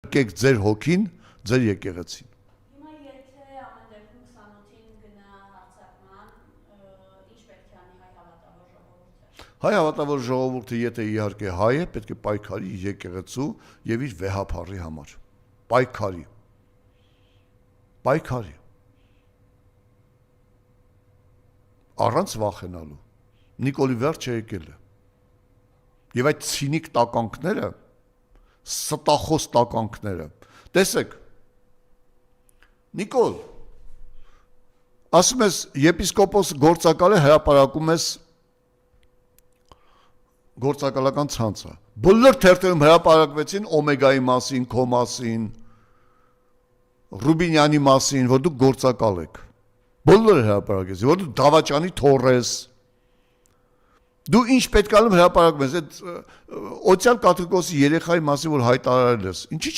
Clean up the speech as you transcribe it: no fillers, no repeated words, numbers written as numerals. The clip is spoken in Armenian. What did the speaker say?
Եկեք ձեր հոգին, ձեր եկեղեցին։ Հիմա եթե ամեն դեպքում 28-ին գնա հարձակման, ինչ պետք է անի հայ հավատավոր ժողովուրդը։ Հայ հավատավոր ժողովուրդը եթե իհարկե հայ է, պետք է պայքարի իր եկեղեցու եւ իր վեհափառի համար։ Պայքարի։ Պայքարի։ Առանց վախենալու։ Նիկոլի վերջը եկել է։ Եվ այդ ցինիկ տականքները, ստախոս տականքները, տեսեք, Նիկոլ, ասում ես եպիսկոպոս գործակալ է, հրապարակում ես գործակալական ցանցը։ Բոլոր թերթերում հրապարակվեցին Օմեգայի մասին, քո մասին, Ռուբինյանի մասին, որ դուք գործակալ եք։ Բոլորը հրապարակեցին, որ դու դավաճանի թոռ ես։ Դու ինչ պետք է անում հրապարակում ես, այդ Օցիալ Կաթողիկոսի երեխայի մասին, որ հայտարարել ես, ինչի՞